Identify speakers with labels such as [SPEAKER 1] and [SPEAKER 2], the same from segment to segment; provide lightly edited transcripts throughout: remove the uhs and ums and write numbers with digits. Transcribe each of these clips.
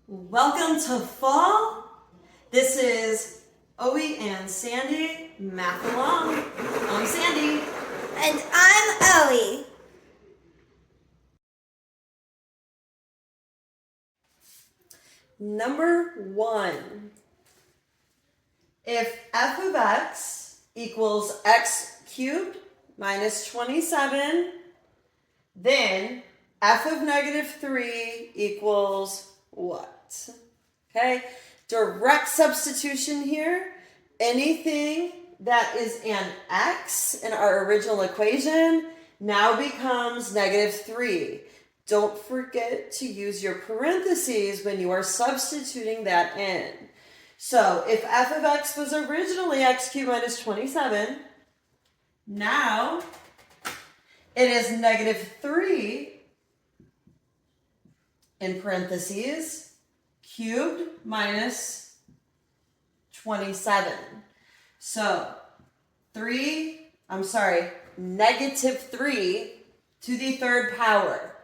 [SPEAKER 1] Welcome to fall. This is Oe and Sandy Math Along. I'm Sandy.
[SPEAKER 2] And I'm Oe.
[SPEAKER 1] Number 1. If f of x equals x cubed minus 27, then f of negative 3 equals what? Okay, direct substitution here. Anything that is an x in our original equation now becomes negative 3. Don't forget to use your parentheses when you are substituting that in. So if f of x was originally x cubed minus 27, now it is negative 3 in parentheses cubed minus 27. So negative 3 to the third power.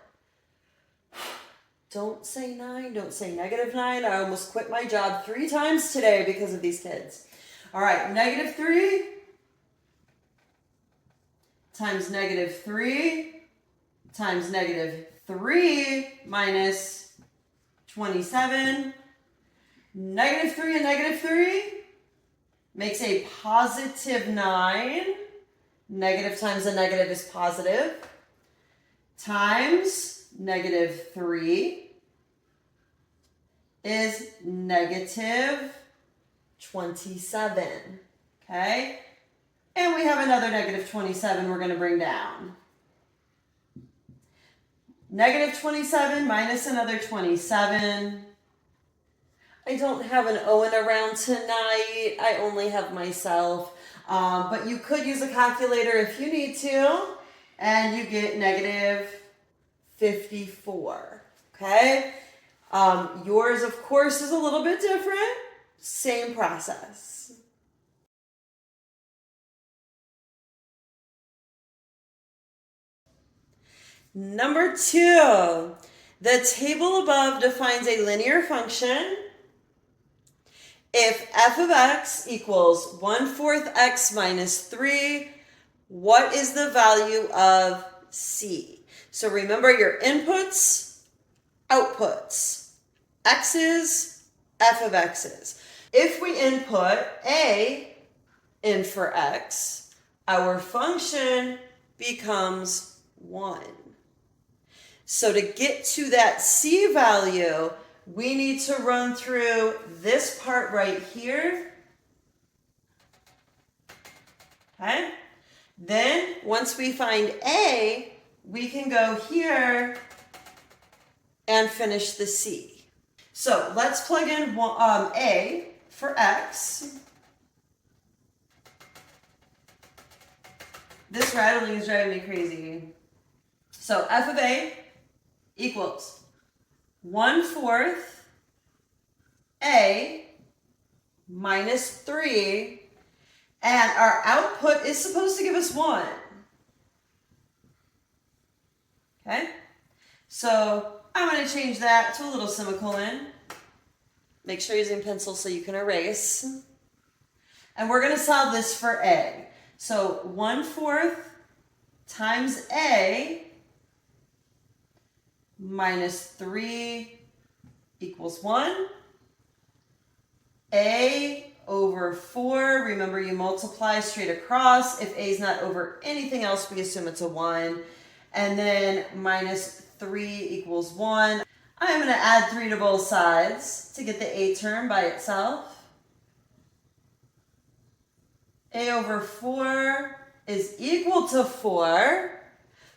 [SPEAKER 1] Don't say 9, don't say negative 9. I almost quit my job 3 times today because of these kids. All right, negative 3 times negative 3 times negative 3 minus 27. Negative 3 and negative 3 makes a positive 9. Negative times a negative is positive. Times negative 3 is negative 27. Okay? And we have another negative 27 we're going to bring down. Negative 27 minus another 27. I don't have an Owen around tonight. I only have myself. But you could use a calculator if you need to. And you get negative 54. Okay? Yours, of course, is a little bit different. Same process. Number 2, the table above defines a linear function. If f of x equals 1/4 x minus 3, what is the value of c? So remember your inputs, outputs, x's, f of x's. If we input a in for x, our function becomes 1. So to get to that c value, we need to run through this part right here. Okay? Then, once we find a, we can go here and finish the c. So let's plug in a for x. This rattling is driving me crazy. So f of a equals 1/4 a minus 3, and our output is supposed to give us 1. Okay? So I'm going to change that to a little semicolon. Make sure you're using pencil so you can erase. And we're going to solve this for a. So 1/4 times a minus 3 equals 1. A over 4. Remember, you multiply straight across. If a is not over anything else, we assume it's a 1. And then minus 3 equals 1. I'm going to add 3 to both sides to get the a term by itself. A over 4 is equal to 4.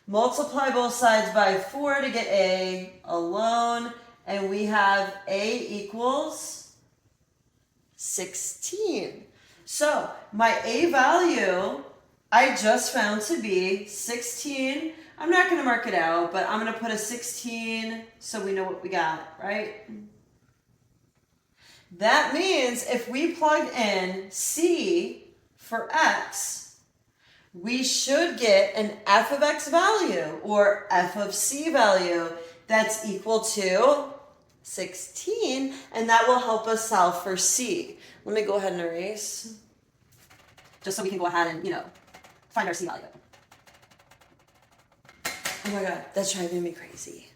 [SPEAKER 1] Multiply both sides by 4 to get a alone, and we have a equals 16. So my a value I just found to be 16. I'm not going to mark it out, but I'm going to put a 16 so we know what we got, right? That means if we plug in c for x, we should get an f of x value or f of c value that's equal to 16, and that will help us solve for C. Let me go ahead and erase, just so we can go ahead and, find our C value. Oh my God, that's driving me crazy.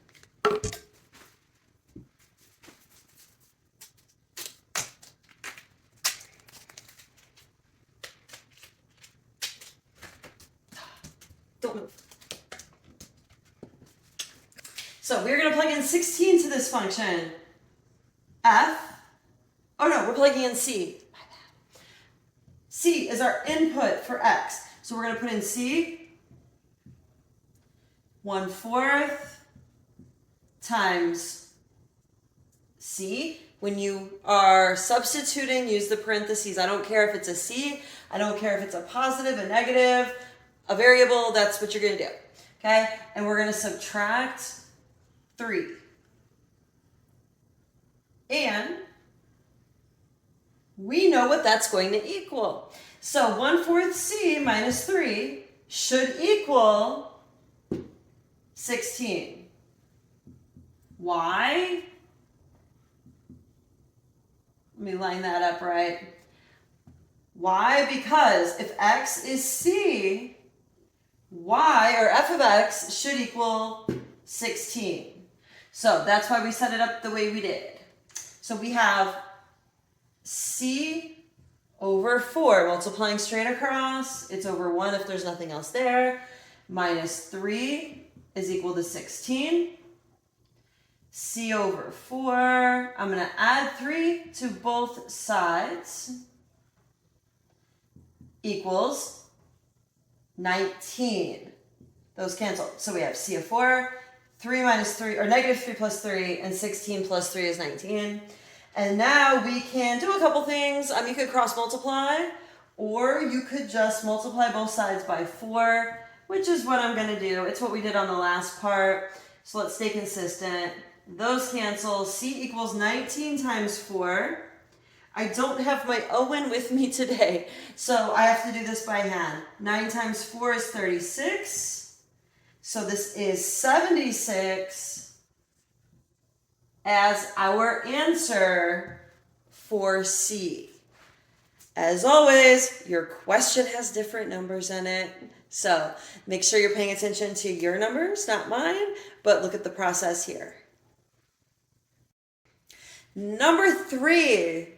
[SPEAKER 1] Don't move. So we're going to plug in 16 to this function. We're plugging in C. My bad. C is our input for X. So we're going to put in C, 1/4 times C. When you are substituting, use the parentheses. I don't care if it's a C. I don't care if it's a positive, a negative, a variable. That's what you're going to do. Okay? And we're going to subtract 3. And we know what that's going to equal. So 1/4 C minus 3 should equal 16. Why? Let me line that up right. Why? Because if X is C, Y, or f of X, should equal 16. So that's why we set it up the way we did. So we have C over 4, multiplying straight across. It's over 1 if there's nothing else there. Minus 3 is equal to 16. C over 4. I'm going to add 3 to both sides. Equals 19. Those cancel. So we have C of 4, 3 minus 3, or negative 3 plus 3, and 16 plus 3 is 19. And now we can do a couple things. You could cross multiply, or you could just multiply both sides by 4, which is what I'm going to do. It's what we did on the last part. So let's stay consistent. Those cancel. C equals 19 times 4. I don't have my Owen with me today, so I have to do this by hand. 9 times 4 is 36. So this is 76 as our answer for C. As always, your question has different numbers in it, so make sure you're paying attention to your numbers, not mine, but look at the process here. Number 3.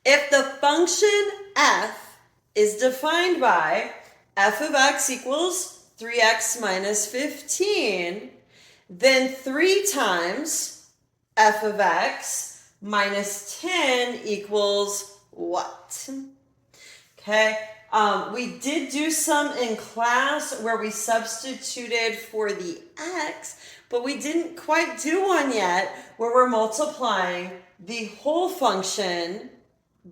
[SPEAKER 1] If the function f is defined by f of x equals 3x minus 15, then 3 times f of x minus 10 equals what? Okay, we did do some in class where we substituted for the x, but we didn't quite do one yet where we're multiplying the whole function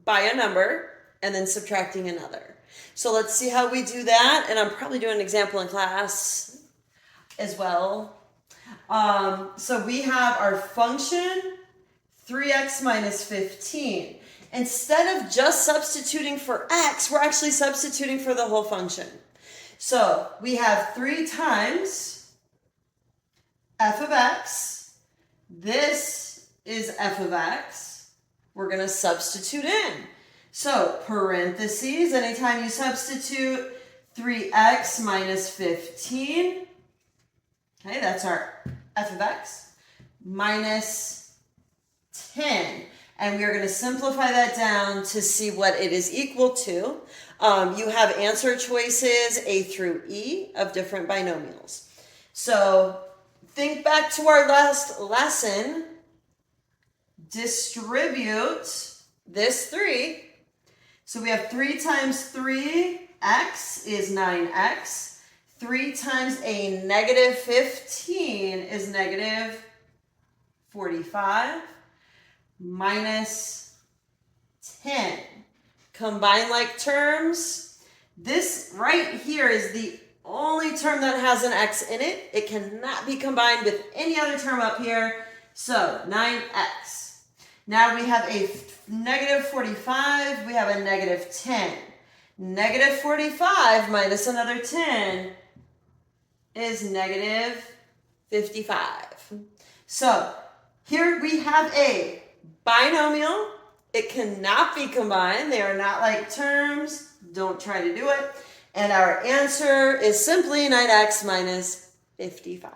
[SPEAKER 1] by a number and then subtracting another. So let's see how we do that, and I'm probably doing an example in class as well. So we have our function 3x minus 15. Instead of just substituting for x, we're actually substituting for the whole function. So we have 3 times f of x. This is f of x. We're going to substitute in. So parentheses, anytime you substitute 3x minus 15, okay, that's our f of x, minus 10. And we are going to simplify that down to see what it is equal to. You have answer choices A through E of different binomials. So think back to our last lesson. Distribute this 3. So we have 3 times 3x is 9x. 3 times a negative 15 is negative 45. Minus 10. Combine like terms. This right here is the only term that has an x in it. It cannot be combined with any other term up here. So 9x. Now we have a negative 45. We have a negative 10. Negative 45 minus another 10 is negative 55. So Here we have a binomial. It cannot be combined. They are not like terms. Don't try to do it. And our answer is simply 9x minus 55.